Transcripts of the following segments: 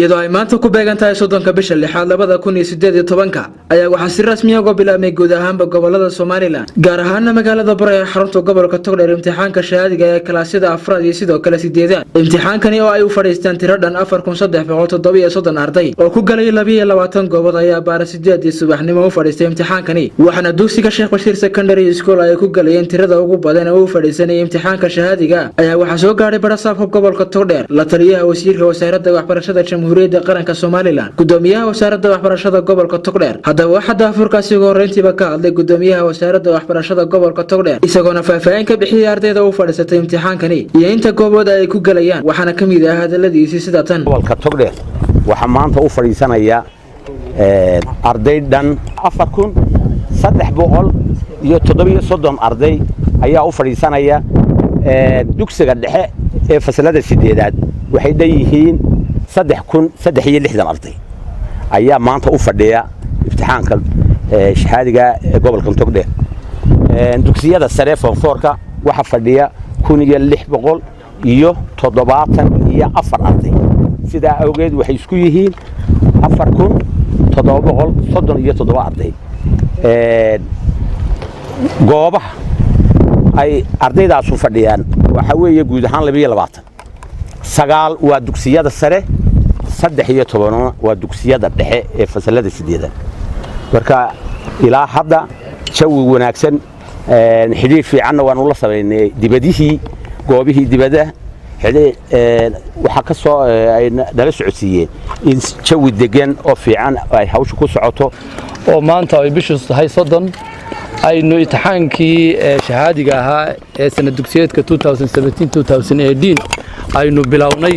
iyadoo ay maanta ku beegan tahay 30 bisha 6 2018 ayaa waxaa si rasmi ah uga bilaabmay guud ahaanba gobolada Soomaaliland gaar ahaan magaalada Baro ee xarunta gobolka Togdheer imtixaanka shahaadiga ee kalaasida afraad iyo sidoo kale 8aad imtixaankani oo ay u fadhiistaan tiro dhan 4337 arday oo ku galay 22 goobood ayaa baara 8 subaxnimo u fadhiistay imtixaankani waxaana dugsiga Sheekh Bashiir Secondary School ay ku galayeen tirada ugu badan oo u fadhiisanay imtixaanka shahaadiga ayaa waxaa soo gaaray barasaabka gobolka Togdheer la taliyaha wasiirka wasaaradda waxbarashada Jamhuuriyadda Qaranka Soomaaliland gudoomiyaha wasaaradda waxbarashada gobolka Togdheer hadaba waxa daafurkaasi ugu horeyntiiba ka hadlay gudoomiyaha wasaaradda waxbarashada gobolka Togdheer isagoo faahfaahin ka bixiyay ardayda u fadhiisatay imtixaankani iyo inta goobood ay ku galayaan waxaana kamid ah hadaladiisa sida tan gobolka Togdheer waxa maanta u fadhiisanaya arday dhan 4337 arday ayaa u fadhiisanaya dugsiga dhexe ee fasalada 8aad waxay leeyihiin 3060 arday ayaa maanta u fadhiya imtixaanka shahaadiga ee gobolka Togdheer dugsiyada sare foorka waxa fadhiya 1674 arday sida awgeed waxay isku yihiin 4737 arday goobaha ay ardaydaas u fadhiyaan waxa weeye guud ahaan 22 sagaal waa dugsiyada sare 13 waa dugsiyada dhexe ee fasalada 8aad marka ilaa hadda jawi wanaagsan xiriir fiican waan u la sameynay dibadihii goobihii dibada waxa ka soo ay dala socodsiiyeen in jawi degan oo fiican ay hawshu ku socoto oo maanta ay bishu tahay 30 aynu imtixaankii shahaadiga ahaa ee sanad dugsiyeedka 2017-2018 aynu bilownay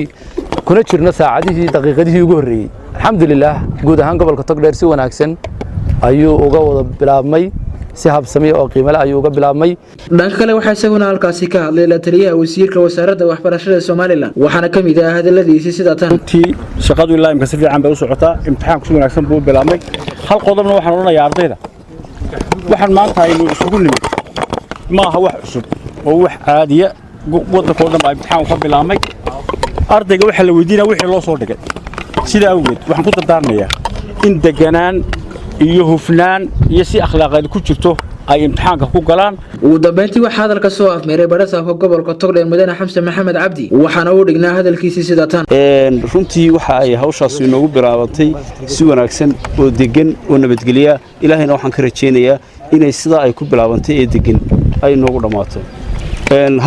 kuna jirno saacadihii daqiiqadihii ugu horeeyay alxamdulillah guud ahaan gobolka Togdheer si wanaagsan ayuu uga wada bilaabmay si habsami oo qiimo leh ayuu uga bilaabmay dhanka kale waxa isaguna halkaasi ka hadlay la taliyaha wasiirka wasaaradda waxbarashada Soomaaliland waxaana kamid ah hadaladiisa sida tan shaqadu ilaa imka si fiican bay u socotaa imtixaanku si wanaagsan buu bilaabmay hal qodobna waxaan oranayaa ardayda waxaan maanta aynu isugu nimid maaha wax cusub oo wax caadiya waddanka oo dhan baa imtixaan ka bilaabmay ardayga waxa la weydiinaa wixii loo soo dhigay sida awgeed waxaan ku dardaarmayaa in deganaan iyo hufnaan iyo si akhlaaqeed ku jirto ay imtixaanka ku galaan ugu dambeyntii waxa hadalka soo afmeeray barasaabka gobolka Togdheer Mudane Xamse Maxamed Cabdi waxaana uu dhignaa hadalkiisa sida tan runtii waxa ay hawshaas inoogu bilaabantay si wanaagsan oo degan oo nabadgeliya ilaahayna waxaan ka rajeynayaa inay sida ay ku bilaabantay ee degan ay noogu dhamaato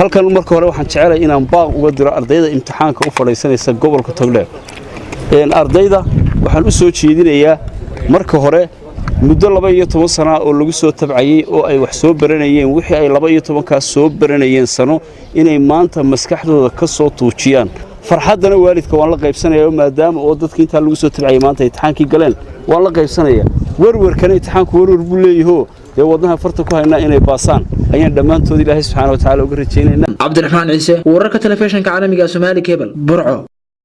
halkan marka hore waxaan jecelahay inaan baaq uga diro ardayda imtixaanka u fadhiisanaysa gobolka Togdheer ardayda waxaan u soo jeedinayaa marka hore muddo 12 sano oo lagu soo tabcayay oo ay wax soo baranayeen wixii ay 12 ka soo baranayeen sano inay maanta maskaxdooda ka soo tuujiyaan farxadana waalidka waan la qaybsanayaa maadaama oo dadkii inta lagu soo tabcayay maanta imtixaankii galeen waan la qaybsanayaa warwarkana imtixaanku warwar buu leeyahay ee wadnaha farta ku haynaa inay baasaan ayaan dhamaantood Ilaahay subhanahu wa ta'ala uga rajeynaynaa Cabdiraxmaan Ciise wararka telefishinka caalamiga Somali Cable Burco